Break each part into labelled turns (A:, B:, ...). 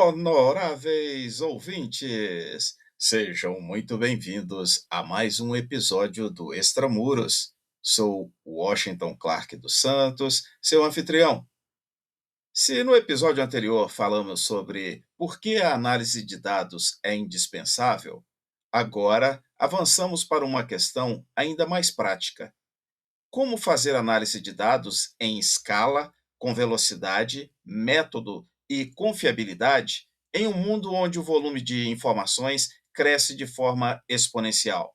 A: Honoráveis ouvintes, sejam muito bem-vindos a mais um episódio do Extramuros. Sou Washington Clark dos Santos, seu anfitrião. Se no episódio anterior falamos sobre por que a análise de dados é indispensável, agora avançamos para uma questão ainda mais prática: como fazer análise de dados em escala, com velocidade, método e confiabilidade em um mundo onde o volume de informações cresce de forma exponencial?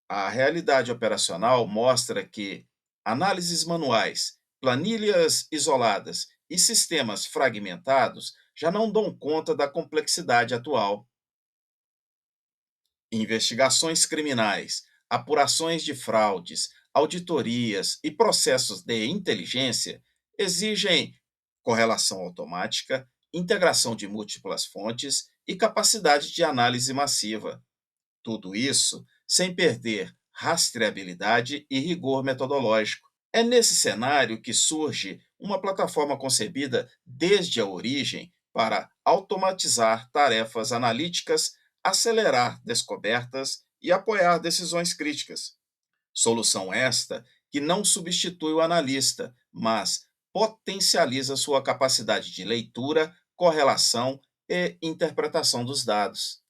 A: A realidade operacional mostra que análises manuais, planilhas isoladas e sistemas fragmentados já não dão conta da complexidade atual. Investigações criminais, apurações de fraudes, auditorias e processos de inteligência exigem correlação automática, integração de múltiplas fontes e capacidade de análise massiva. Tudo isso sem perder rastreabilidade e rigor metodológico. É nesse cenário que surge uma plataforma concebida desde a origem para automatizar tarefas analíticas, acelerar descobertas e apoiar decisões críticas. Solução esta que não substitui o analista, mas potencializa sua capacidade de leitura, correlação e interpretação dos dados.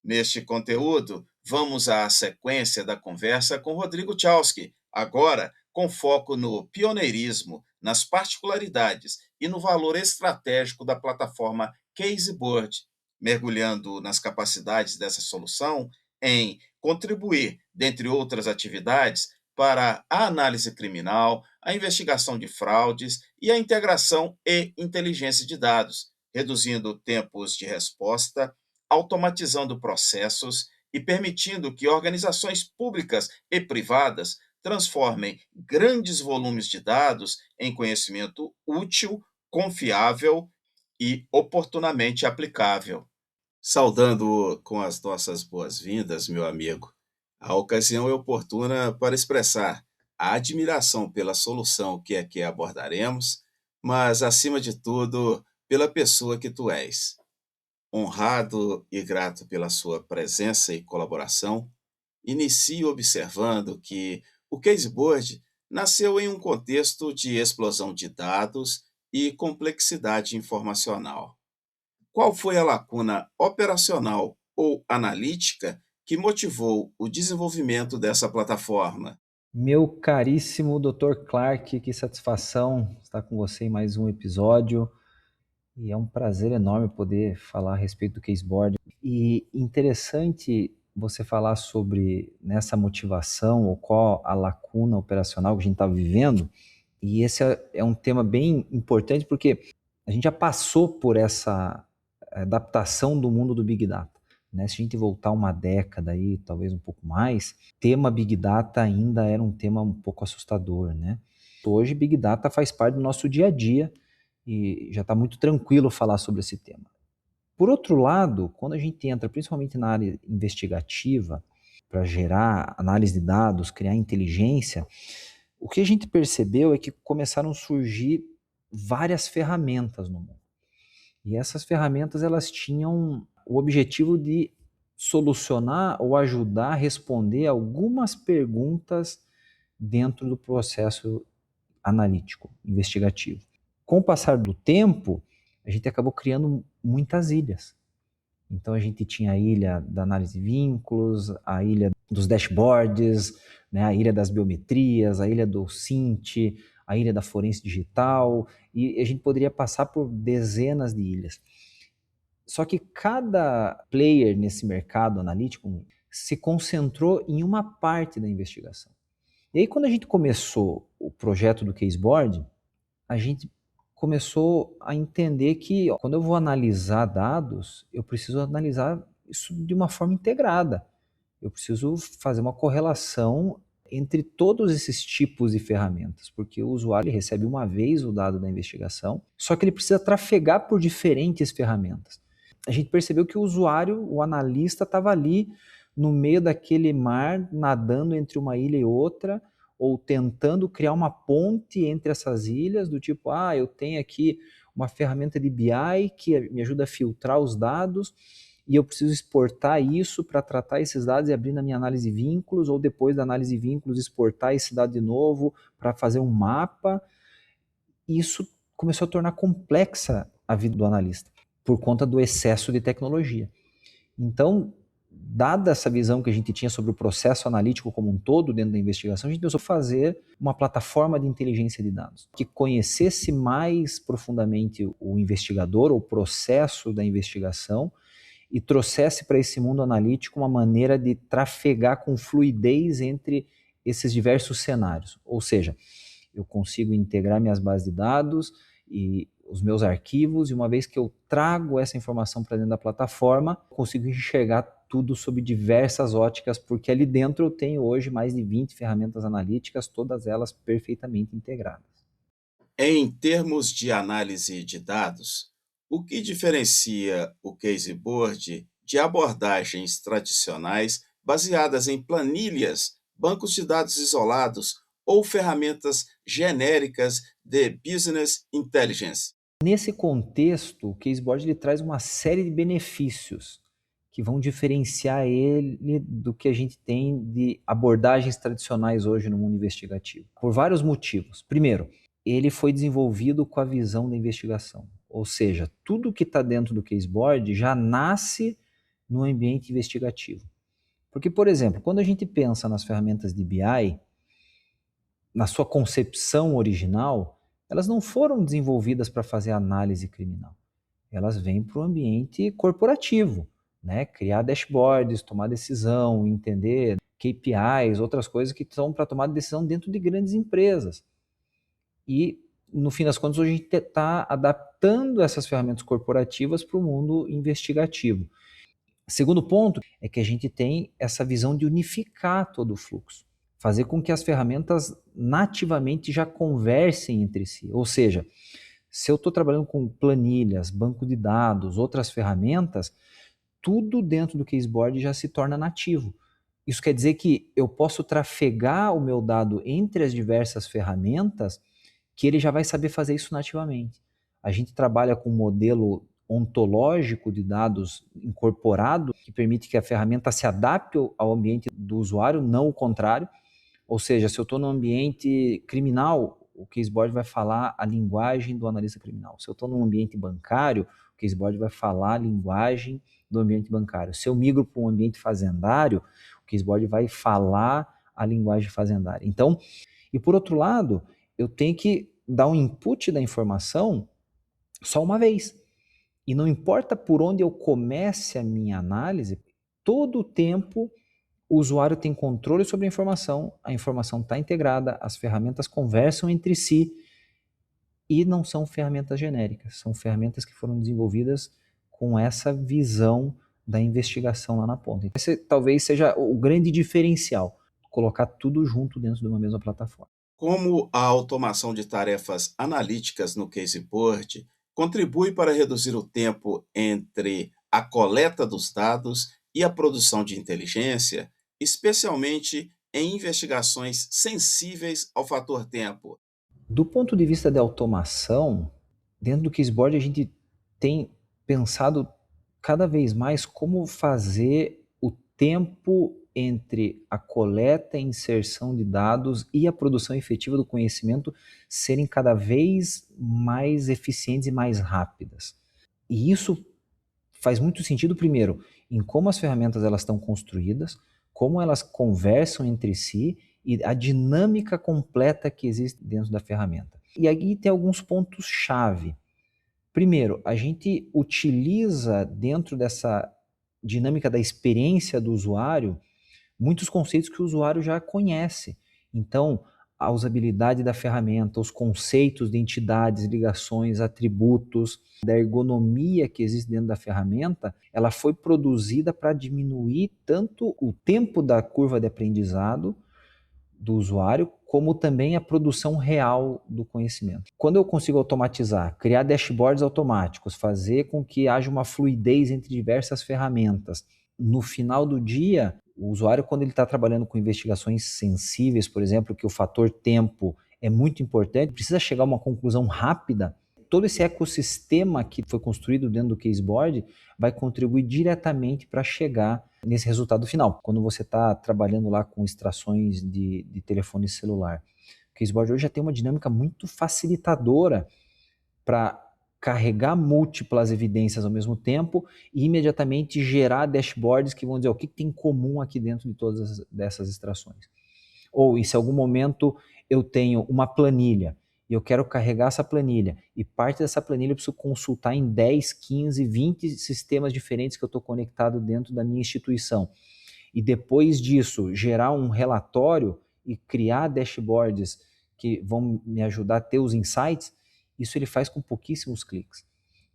A: Neste conteúdo, vamos à sequência da conversa com Rodrigo Tchauski, agora com foco no pioneirismo, nas particularidades e no valor estratégico da plataforma Caseboard, mergulhando nas capacidades dessa solução em contribuir, dentre outras atividades, para a análise criminal, a investigação de fraudes e a integração e inteligência de dados, reduzindo tempos de resposta, automatizando processos e permitindo que organizações públicas e privadas transformem grandes volumes de dados em conhecimento útil, confiável e oportunamente aplicável. Saudando com as nossas boas-vindas, meu amigo. A ocasião é oportuna para expressar a admiração pela solução que aqui abordaremos, mas, acima de tudo, pela pessoa que tu és. Honrado e grato pela sua presença e colaboração, inicio observando que o Caseboard nasceu em um contexto de explosão de dados e complexidade informacional. Qual foi a lacuna operacional ou analítica que motivou o desenvolvimento dessa plataforma?
B: Meu caríssimo Dr. Clark, que satisfação estar com você em mais um episódio. E é um prazer enorme poder falar a respeito do Caseboard. E interessante você falar sobre nessa motivação ou qual a lacuna operacional que a gente está vivendo. E esse é um tema bem importante porque a gente já passou por essa adaptação do mundo do Big Data. Né? Se a gente voltar uma década aí, talvez um pouco mais, tema Big Data ainda era um tema um pouco assustador. Né? Hoje, Big Data faz parte do nosso dia a dia e já está muito tranquilo falar sobre esse tema. Por outro lado, quando a gente entra principalmente na área investigativa, para gerar análise de dados, criar inteligência, o que a gente percebeu é que começaram a surgir várias ferramentas no mundo. E essas ferramentas elas tinham o objetivo de solucionar ou ajudar a responder algumas perguntas dentro do processo analítico, investigativo. Com o passar do tempo, a gente acabou criando muitas ilhas. Então a gente tinha a ilha da análise de vínculos, a ilha dos dashboards, né, a ilha das biometrias, a ilha do SINT, a ilha da forense digital, e a gente poderia passar por dezenas de ilhas. Só que cada player nesse mercado analítico se concentrou em uma parte da investigação. E aí quando a gente começou o projeto do Caseboard, a gente começou a entender que quando eu vou analisar dados, eu preciso analisar isso de uma forma integrada. Eu preciso fazer uma correlação entre todos esses tipos de ferramentas, porque o usuário recebe uma vez o dado da investigação, só que ele precisa trafegar por diferentes ferramentas. A gente percebeu que o usuário, o analista, estava ali no meio daquele mar, nadando entre uma ilha e outra, ou tentando criar uma ponte entre essas ilhas, do tipo, eu tenho aqui uma ferramenta de BI que me ajuda a filtrar os dados e eu preciso exportar isso para tratar esses dados e abrir na minha análise de vínculos, ou depois da análise de vínculos exportar esse dado de novo para fazer um mapa. E isso começou a tornar complexa a vida do analista, por conta do excesso de tecnologia. Então, dada essa visão que a gente tinha sobre o processo analítico como um todo dentro da investigação, a gente pensou fazer uma plataforma de inteligência de dados que conhecesse mais profundamente o investigador, o processo da investigação, e trouxesse para esse mundo analítico uma maneira de trafegar com fluidez entre esses diversos cenários. Ou seja, eu consigo integrar minhas bases de dados e os meus arquivos, e uma vez que eu trago essa informação para dentro da plataforma, consigo enxergar tudo sob diversas óticas, porque ali dentro eu tenho hoje mais de 20 ferramentas analíticas, todas elas perfeitamente integradas.
A: Em termos de análise de dados, o que diferencia o Caseboard de abordagens tradicionais baseadas em planilhas, bancos de dados isolados ou ferramentas genéricas de business intelligence?
B: Nesse contexto, o Caseboard ele traz uma série de benefícios que vão diferenciar ele do que a gente tem de abordagens tradicionais hoje no mundo investigativo, por vários motivos. Primeiro, ele foi desenvolvido com a visão da investigação, ou seja, tudo que está dentro do Caseboard já nasce no ambiente investigativo. Porque, por exemplo, quando a gente pensa nas ferramentas de BI, na sua concepção original, elas não foram desenvolvidas para fazer análise criminal. Elas vêm para o ambiente corporativo, né? Criar dashboards, tomar decisão, entender KPIs, outras coisas que são para tomar decisão dentro de grandes empresas. E, no fim das contas, hoje a gente está adaptando essas ferramentas corporativas para o mundo investigativo. Segundo ponto é que a gente tem essa visão de unificar todo o fluxo, fazer com que as ferramentas nativamente já conversem entre si. Ou seja, se eu estou trabalhando com planilhas, banco de dados, outras ferramentas, tudo dentro do Caseboard já se torna nativo. Isso quer dizer que eu posso trafegar o meu dado entre as diversas ferramentas, que ele já vai saber fazer isso nativamente. A gente trabalha com um modelo ontológico de dados incorporado, que permite que a ferramenta se adapte ao ambiente do usuário, não o contrário. Ou seja, se eu estou no ambiente criminal, o Caseboard vai falar a linguagem do analista criminal. Se eu estou num ambiente bancário, o Caseboard vai falar a linguagem do ambiente bancário. Se eu migro para um ambiente fazendário, o Caseboard vai falar a linguagem fazendária. Então, e por outro lado, eu tenho que dar um input da informação só uma vez. E não importa por onde eu comece a minha análise, todo o tempo o usuário tem controle sobre a informação está integrada, as ferramentas conversam entre si e não são ferramentas genéricas, são ferramentas que foram desenvolvidas com essa visão da investigação lá na ponta. Esse talvez seja o grande diferencial, colocar tudo junto dentro de uma mesma plataforma.
A: Como a automação de tarefas analíticas no Caseboard contribui para reduzir o tempo entre a coleta dos dados e a produção de inteligência, especialmente em investigações sensíveis ao fator tempo?
B: Do ponto de vista de automação, dentro do Caseboard a gente tem pensado cada vez mais como fazer o tempo entre a coleta e inserção de dados e a produção efetiva do conhecimento serem cada vez mais eficientes e mais rápidas. E isso faz muito sentido, primeiro, em como as ferramentas elas estão construídas, como elas conversam entre si e a dinâmica completa que existe dentro da ferramenta. E aí tem alguns pontos-chave. Primeiro, a gente utiliza dentro dessa dinâmica da experiência do usuário muitos conceitos que o usuário já conhece. Então, a usabilidade da ferramenta, os conceitos de entidades, ligações, atributos, da ergonomia que existe dentro da ferramenta, ela foi produzida para diminuir tanto o tempo da curva de aprendizado do usuário, como também a produção real do conhecimento. Quando eu consigo automatizar, criar dashboards automáticos, fazer com que haja uma fluidez entre diversas ferramentas, no final do dia, o usuário, quando ele está trabalhando com investigações sensíveis, por exemplo, que o fator tempo é muito importante, precisa chegar a uma conclusão rápida, todo esse ecossistema que foi construído dentro do Caseboard vai contribuir diretamente para chegar nesse resultado final. Quando você está trabalhando lá com extrações de telefone celular, o Caseboard hoje já tem uma dinâmica muito facilitadora para carregar múltiplas evidências ao mesmo tempo e imediatamente gerar dashboards que vão dizer o que tem em comum aqui dentro de todas dessas extrações. Ou e se em algum momento eu tenho uma planilha e eu quero carregar essa planilha e parte dessa planilha eu preciso consultar em 10, 15, 20 sistemas diferentes que eu estou conectado dentro da minha instituição. E depois disso gerar um relatório e criar dashboards que vão me ajudar a ter os insights, isso ele faz com pouquíssimos cliques.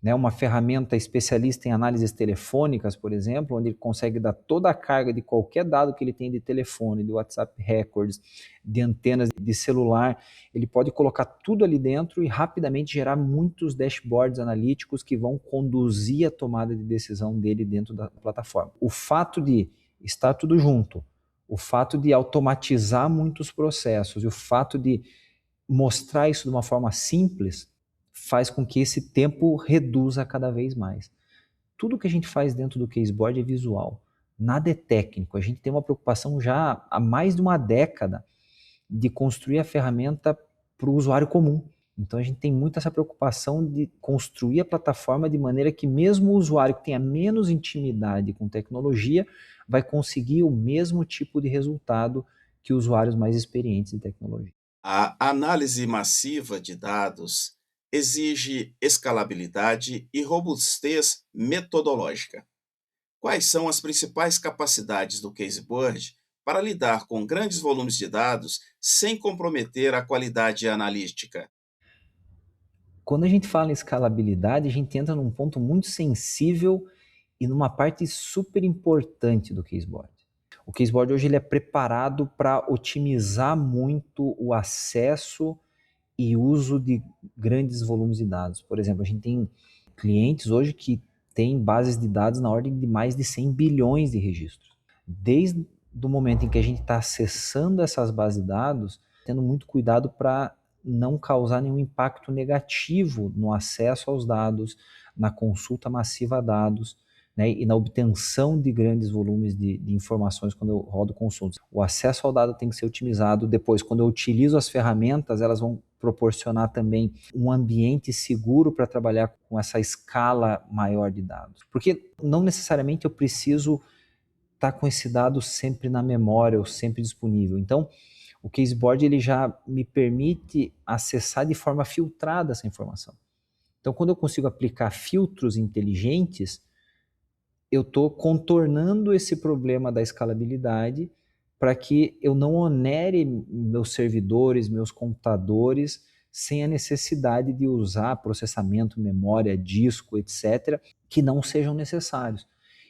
B: Né, uma ferramenta especialista em análises telefônicas, por exemplo, onde ele consegue dar toda a carga de qualquer dado que ele tem de telefone, de WhatsApp Records, de antenas de celular, ele pode colocar tudo ali dentro e rapidamente gerar muitos dashboards analíticos que vão conduzir a tomada de decisão dele dentro da plataforma. O fato de estar tudo junto, o fato de automatizar muitos processos e o fato de mostrar isso de uma forma simples faz com que esse tempo reduza cada vez mais. Tudo que a gente faz dentro do Caseboard é visual, nada é técnico. A gente tem uma preocupação já há mais de uma década de construir a ferramenta para o usuário comum. Então a gente tem muito essa preocupação de construir a plataforma de maneira que mesmo o usuário que tenha menos intimidade com tecnologia vai conseguir o mesmo tipo de resultado que usuários mais experientes em tecnologia.
A: A análise massiva de dados exige escalabilidade e robustez metodológica. Quais são as principais capacidades do Caseboard para lidar com grandes volumes de dados sem comprometer a qualidade analítica?
B: Quando a gente fala em escalabilidade, a gente entra num ponto muito sensível e numa parte super importante do Caseboard. O Caseboard hoje ele é preparado para otimizar muito o acesso e uso de grandes volumes de dados. Por exemplo, a gente tem clientes hoje que têm bases de dados na ordem de mais de 100 bilhões de registros. Desde o momento em que a gente está acessando essas bases de dados, tendo muito cuidado para não causar nenhum impacto negativo no acesso aos dados, na consulta massiva a dados, né, e na obtenção de grandes volumes de informações quando eu rodo consultas. O acesso ao dado tem que ser otimizado. Depois, quando eu utilizo as ferramentas, elas vão proporcionar também um ambiente seguro para trabalhar com essa escala maior de dados. Porque não necessariamente eu preciso estar com esse dado sempre na memória ou sempre disponível. Então, o Caseboard ele já me permite acessar de forma filtrada essa informação. Então, quando eu consigo aplicar filtros inteligentes, eu estou contornando esse problema da escalabilidade para que eu não onere meus servidores, meus computadores, sem a necessidade de usar processamento, memória, disco, etc., que não sejam necessários.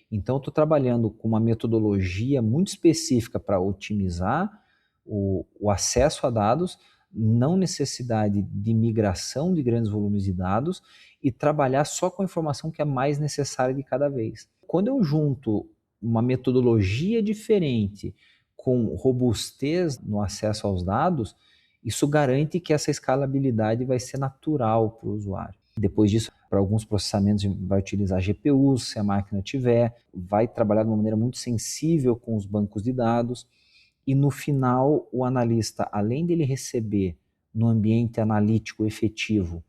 B: Então, eu estou trabalhando com uma metodologia muito específica para otimizar o acesso a dados, não necessidade de migração de grandes volumes de dados e trabalhar só com a informação que é mais necessária de cada vez. Quando eu junto uma metodologia diferente com robustez no acesso aos dados, isso garante que essa escalabilidade vai ser natural para o usuário. Depois disso, para alguns processamentos, a gente vai utilizar GPUs, se a máquina tiver, vai trabalhar de uma maneira muito sensível com os bancos de dados, e no final, o analista, além dele receber no ambiente analítico efetivo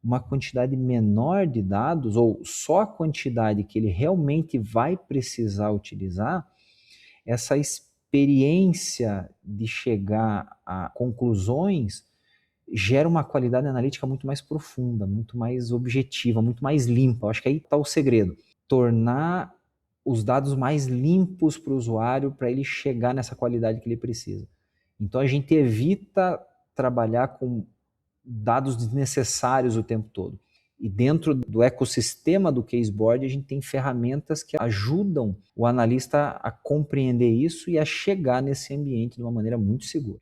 B: uma quantidade menor de dados, ou só a quantidade que ele realmente vai precisar utilizar, essa experiência de chegar a conclusões gera uma qualidade analítica muito mais profunda, muito mais objetiva, muito mais limpa. Eu acho que aí está o segredo. Tornar os dados mais limpos para o usuário para ele chegar nessa qualidade que ele precisa. Então a gente evita trabalhar com dados desnecessários o tempo todo. E dentro do ecossistema do Caseboard, a gente tem ferramentas que ajudam o analista a compreender isso e a chegar nesse ambiente de uma maneira muito segura.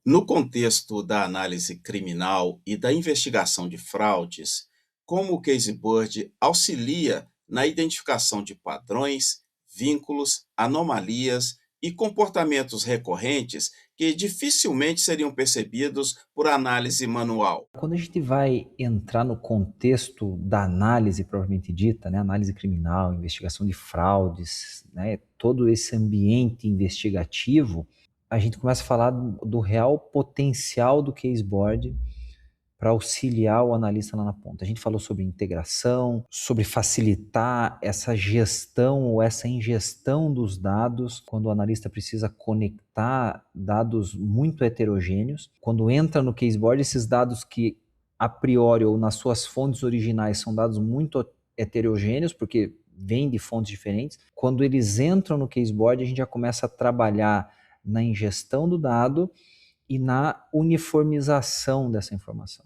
A: No contexto da análise criminal e da investigação de fraudes, como o Caseboard auxilia na identificação de padrões, vínculos, anomalias e comportamentos recorrentes que dificilmente seriam percebidos por análise manual.
B: Quando a gente vai entrar no contexto da análise propriamente dita, né, análise criminal, investigação de fraudes, né, todo esse ambiente investigativo, a gente começa a falar do real potencial do caseboard para auxiliar o analista lá na ponta. A gente falou sobre integração, sobre facilitar essa gestão ou essa ingestão dos dados, quando o analista precisa conectar dados muito heterogêneos. Quando entra no caseboard, esses dados que a priori ou nas suas fontes originais são dados muito heterogêneos, porque vêm de fontes diferentes. Quando eles entram no caseboard, a gente já começa a trabalhar na ingestão do dado e na uniformização dessa informação.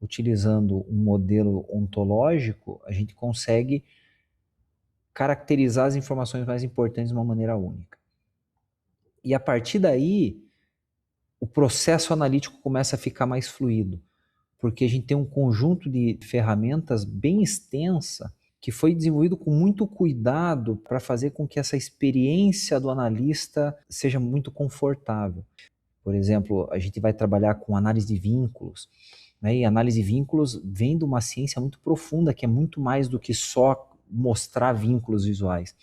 B: Utilizando um modelo ontológico, a gente consegue caracterizar as informações mais importantes de uma maneira única. E a partir daí, o processo analítico começa a ficar mais fluido, porque a gente tem um conjunto de ferramentas bem extensa que foi desenvolvido com muito cuidado para fazer com que essa experiência do analista seja muito confortável. Por exemplo, a gente vai trabalhar com análise de vínculos, né? E análise de vínculos vem de uma ciência muito profunda, que é muito mais do que só mostrar vínculos visuais,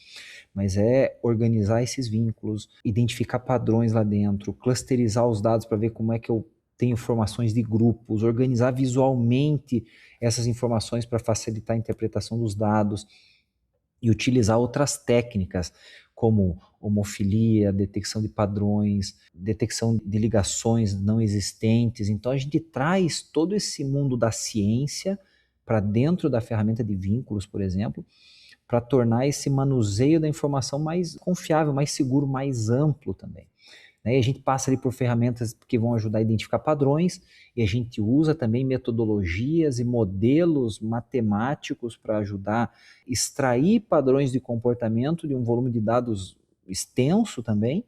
B: mas é organizar esses vínculos, identificar padrões lá dentro, clusterizar os dados para ver como é que eu tenho formações de grupos, organizar visualmente essas informações para facilitar a interpretação dos dados e utilizar outras técnicas, como homofilia, detecção de padrões, detecção de ligações não existentes. Então a gente traz todo esse mundo da ciência para dentro da ferramenta de vínculos, por exemplo, para tornar esse manuseio da informação mais confiável, mais seguro, mais amplo também. Né? E a gente passa ali por ferramentas que vão ajudar a identificar padrões, e a gente usa também metodologias e modelos matemáticos para ajudar a extrair padrões de comportamento de um volume de dados extenso também.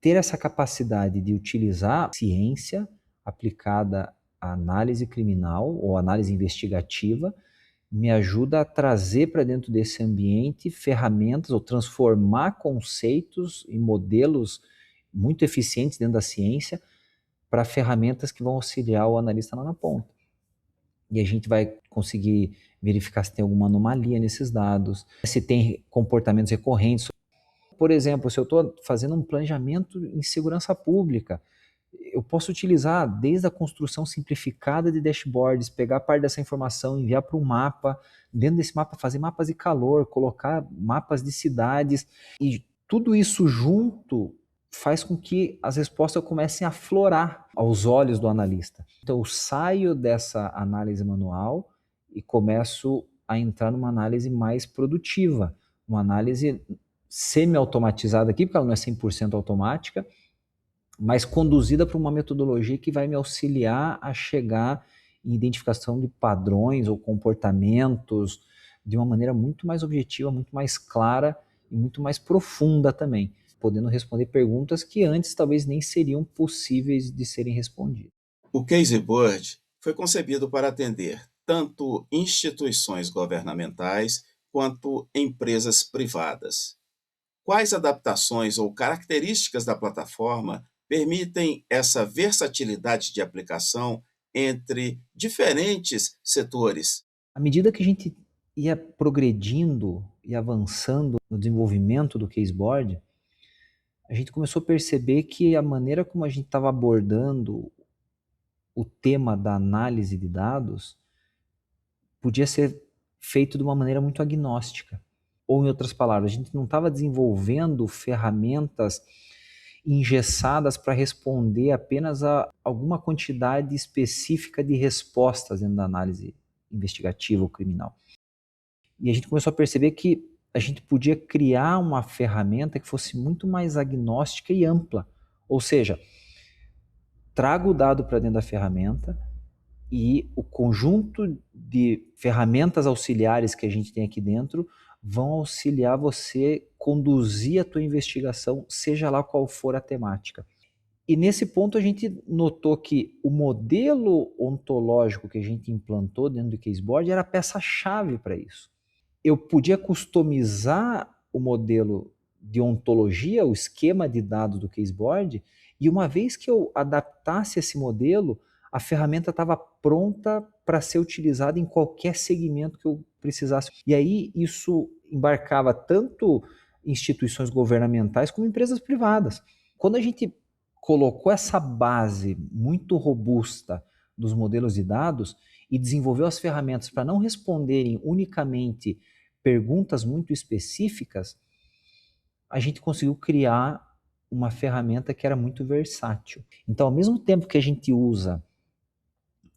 B: Ter essa capacidade de utilizar ciência aplicada à análise criminal ou análise investigativa me ajuda a trazer para dentro desse ambiente ferramentas ou transformar conceitos e modelos muito eficientes dentro da ciência para ferramentas que vão auxiliar o analista lá na ponta. E a gente vai conseguir verificar se tem alguma anomalia nesses dados, se tem comportamentos recorrentes. Por exemplo, se eu estou fazendo um planejamento em segurança pública, eu posso utilizar desde a construção simplificada de dashboards, pegar parte dessa informação, enviar para um mapa, dentro desse mapa fazer mapas de calor, colocar mapas de cidades, e tudo isso junto faz com que as respostas comecem a florar aos olhos do analista. Então eu saio dessa análise manual e começo a entrar numa análise mais produtiva, uma análise semi-automatizada aqui, porque ela não é 100% automática, mas conduzida por uma metodologia que vai me auxiliar a chegar em identificação de padrões ou comportamentos de uma maneira muito mais objetiva, muito mais clara e muito mais profunda também, podendo responder perguntas que antes talvez nem seriam possíveis de serem respondidas.
A: O Caseboard foi concebido para atender tanto instituições governamentais quanto empresas privadas. Quais adaptações ou características da plataforma permitem essa versatilidade de aplicação entre diferentes setores?
B: À medida que a gente ia progredindo e avançando no desenvolvimento do caseboard, a gente começou a perceber que a maneira como a gente estava abordando o tema da análise de dados podia ser feito de uma maneira muito agnóstica. Ou, em outras palavras, a gente não estava desenvolvendo ferramentas engessadas para responder apenas a alguma quantidade específica de respostas dentro da análise investigativa ou criminal. E a gente começou a perceber que a gente podia criar uma ferramenta que fosse muito mais agnóstica e ampla. Ou seja, trago o dado para dentro da ferramenta e o conjunto de ferramentas auxiliares que a gente tem aqui dentro vão auxiliar você conduzir a tua investigação, seja lá qual for a temática. E nesse ponto a gente notou que o modelo ontológico que a gente implantou dentro do caseboard era a peça-chave para isso. Eu podia customizar o modelo de ontologia, o esquema de dados do caseboard, E uma vez que eu adaptasse esse modelo, a ferramenta estava pronta para ser utilizada em qualquer segmento que eu precisasse. E aí isso embarcava tanto instituições governamentais como empresas privadas. Quando a gente colocou essa base muito robusta dos modelos de dados e desenvolveu as ferramentas para não responderem unicamente perguntas muito específicas, a gente conseguiu criar uma ferramenta que era muito versátil. Então, ao mesmo tempo que a gente usa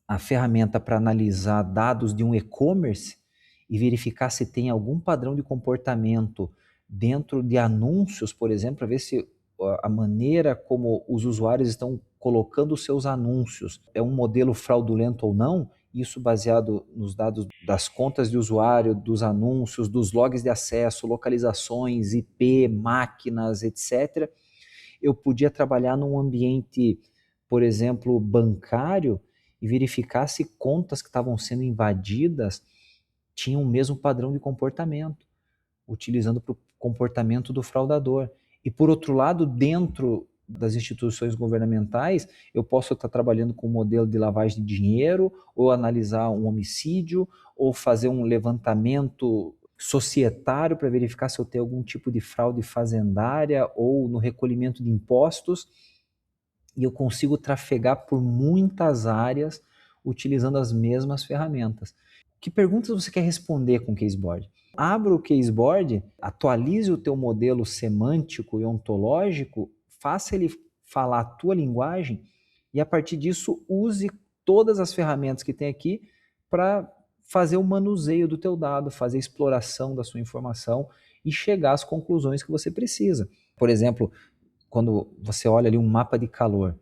B: a ferramenta para analisar dados de um e-commerce e verificar se tem algum padrão de comportamento dentro de anúncios, por exemplo, para ver se a maneira como os usuários estão colocando os seus anúncios é um modelo fraudulento ou não, isso baseado nos dados das contas de usuário, dos anúncios, dos logs de acesso, localizações, IP, máquinas, etc. Eu podia trabalhar num ambiente, por exemplo, bancário e verificar se contas que estavam sendo invadidas tinham o mesmo padrão de comportamento, utilizando para o comportamento do fraudador. E por outro lado, dentro das instituições governamentais, eu posso estar trabalhando com um modelo de lavagem de dinheiro, ou analisar um homicídio, ou fazer um levantamento societário para verificar se eu tenho algum tipo de fraude fazendária ou no recolhimento de impostos. E eu consigo trafegar por muitas áreas utilizando as mesmas ferramentas. Que perguntas você quer responder com o Caseboard? Abra o Caseboard, atualize o teu modelo semântico e ontológico, faça ele falar a tua linguagem e a partir disso use todas as ferramentas que tem aqui para fazer o manuseio do teu dado, fazer a exploração da sua informação e chegar às conclusões que você precisa. Por exemplo, quando você olha ali um mapa de calor,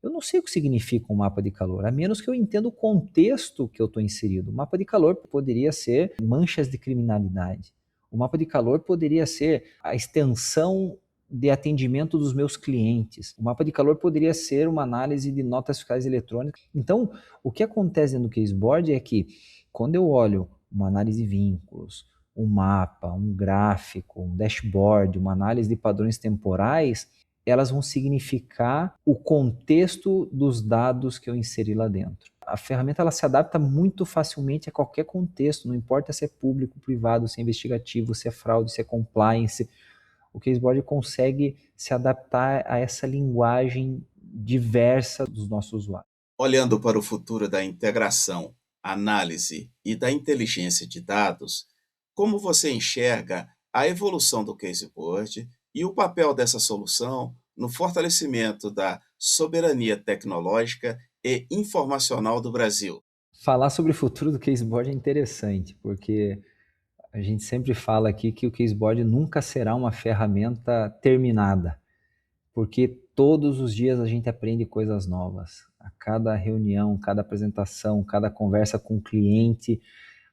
B: eu não sei o que significa um mapa de calor, a menos que eu entenda o contexto que eu estou inserido. O mapa de calor poderia ser manchas de criminalidade. O mapa de calor poderia ser a extensão de atendimento dos meus clientes. O mapa de calor poderia ser uma análise de notas fiscais eletrônicas. Então, o que acontece dentro do Caseboard é que, quando eu olho uma análise de vínculos, um mapa, um gráfico, um dashboard, uma análise de padrões temporais, elas vão significar o contexto dos dados que eu inseri lá dentro. A ferramenta ela se adapta muito facilmente a qualquer contexto, não importa se é público, privado, se é investigativo, se é fraude, se é compliance. O Caseboard consegue se adaptar a essa linguagem diversa dos nossos usuários.
A: Olhando para o futuro da integração, análise e da inteligência de dados, como você enxerga a evolução do Caseboard e o papel dessa solução no fortalecimento da soberania tecnológica e informacional do Brasil?
B: Falar sobre o futuro do Caseboard é interessante, porque a gente sempre fala aqui que o Caseboard nunca será uma ferramenta terminada, porque todos os dias a gente aprende coisas novas. A cada reunião, cada apresentação, cada conversa com o cliente,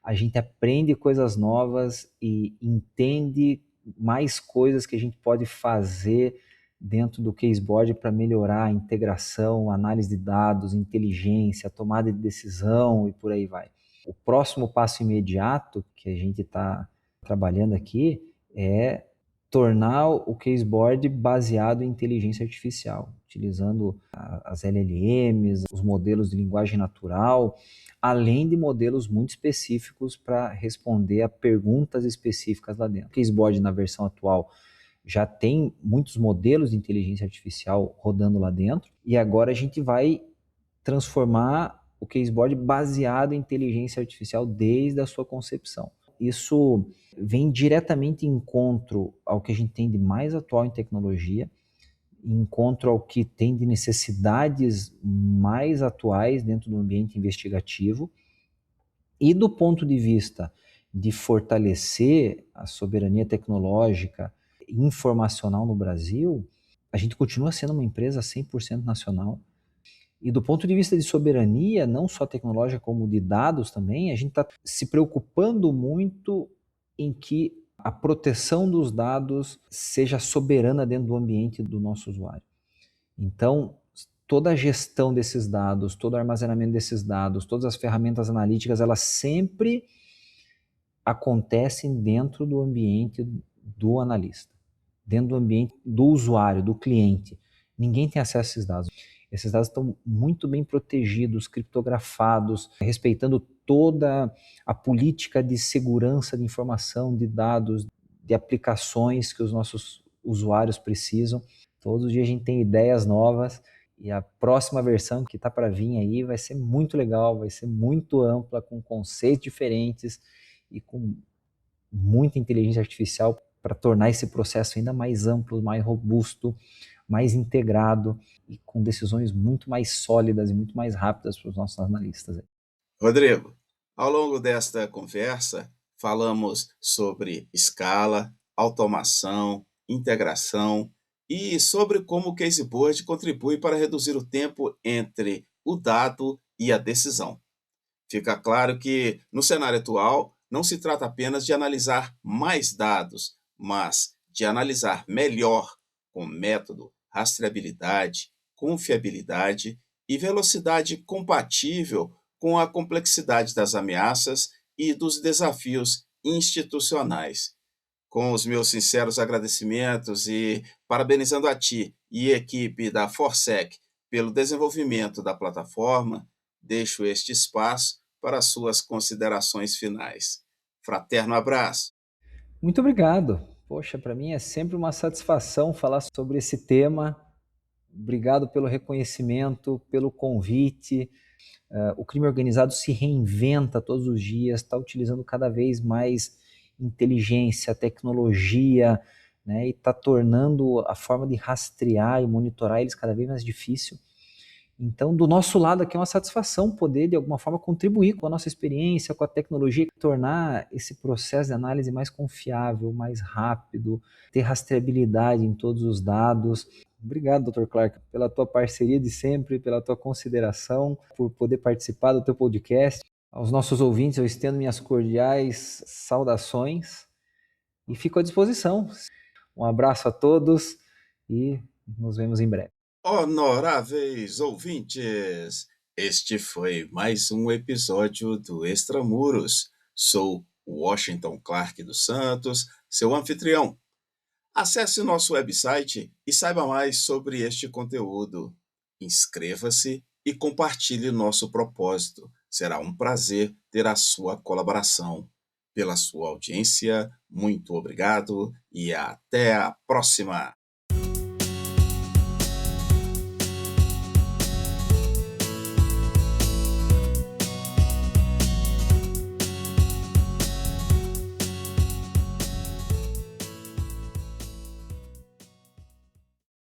B: a gente aprende coisas novas e entende mais coisas que a gente pode fazer dentro do Caseboard para melhorar a integração, análise de dados, inteligência, tomada de decisão e por aí vai. O próximo passo imediato que a gente está trabalhando aqui é tornar o Caseboard baseado em inteligência artificial, utilizando as LLMs, os modelos de linguagem natural, além de modelos muito específicos para responder a perguntas específicas lá dentro. O Caseboard, na versão atual, já tem muitos modelos de inteligência artificial rodando lá dentro, e agora a gente vai transformar o Caseboard baseado em inteligência artificial desde a sua concepção. Isso vem diretamente em encontro ao que a gente tem de mais atual em tecnologia, em encontro ao que tem de necessidades mais atuais dentro do ambiente investigativo, e do ponto de vista de fortalecer a soberania tecnológica e informacional no Brasil, a gente continua sendo uma empresa 100% nacional. E do ponto de vista de soberania, não só tecnológica como de dados também, a gente está se preocupando muito em que a proteção dos dados seja soberana dentro do ambiente do nosso usuário. Então, toda a gestão desses dados, todo o armazenamento desses dados, todas as ferramentas analíticas, elas sempre acontecem dentro do ambiente do analista, dentro do ambiente do usuário, do cliente. ninguém tem acesso a esses dados. Esses dados estão muito bem protegidos, criptografados, respeitando toda a política de segurança de informação, de dados, de aplicações que os nossos usuários precisam. Todos os dias a gente tem ideias novas e a próxima versão que está para vir aí vai ser muito legal, vai ser muito ampla, com conceitos diferentes e com muita inteligência artificial para tornar esse processo ainda mais amplo, mais robusto, mais integrado e com decisões muito mais sólidas e muito mais rápidas para os nossos analistas.
A: Rodrigo, ao longo desta conversa, falamos sobre escala, automação, integração e sobre como o Caseboard contribui para reduzir o tempo entre o dado e a decisão. Fica claro que, no cenário atual, não se trata apenas de analisar mais dados, mas de analisar melhor, com método, rastreabilidade, confiabilidade e velocidade compatível com a complexidade das ameaças e dos desafios institucionais. Com os meus sinceros agradecimentos e parabenizando a ti e a equipe da Forsec pelo desenvolvimento da plataforma, deixo este espaço para suas considerações finais. Fraterno abraço.
B: Muito obrigado. Poxa, para mim é sempre uma satisfação falar sobre esse tema. Obrigado pelo reconhecimento, pelo convite. O crime organizado se reinventa todos os dias, está utilizando cada vez mais inteligência, tecnologia, né, e está tornando a forma de rastrear e monitorar eles cada vez mais difícil. Então, do nosso lado aqui é uma satisfação poder, de alguma forma, contribuir com a nossa experiência, com a tecnologia, tornar esse processo de análise mais confiável, mais rápido, ter rastreabilidade em todos os dados. Obrigado, Dr. Clark, pela tua parceria de sempre, pela tua consideração, por poder participar do teu podcast. Aos nossos ouvintes, eu estendo minhas cordiais saudações e fico à disposição. Um abraço a todos e nos vemos em breve.
A: Honoráveis ouvintes, este foi mais um episódio do Extramuros. Sou Washington Clark dos Santos, seu anfitrião. Acesse o nosso website e saiba mais sobre este conteúdo. Inscreva-se e compartilhe nosso propósito. Será um prazer ter a sua colaboração. Pela sua audiência, muito obrigado e até a próxima!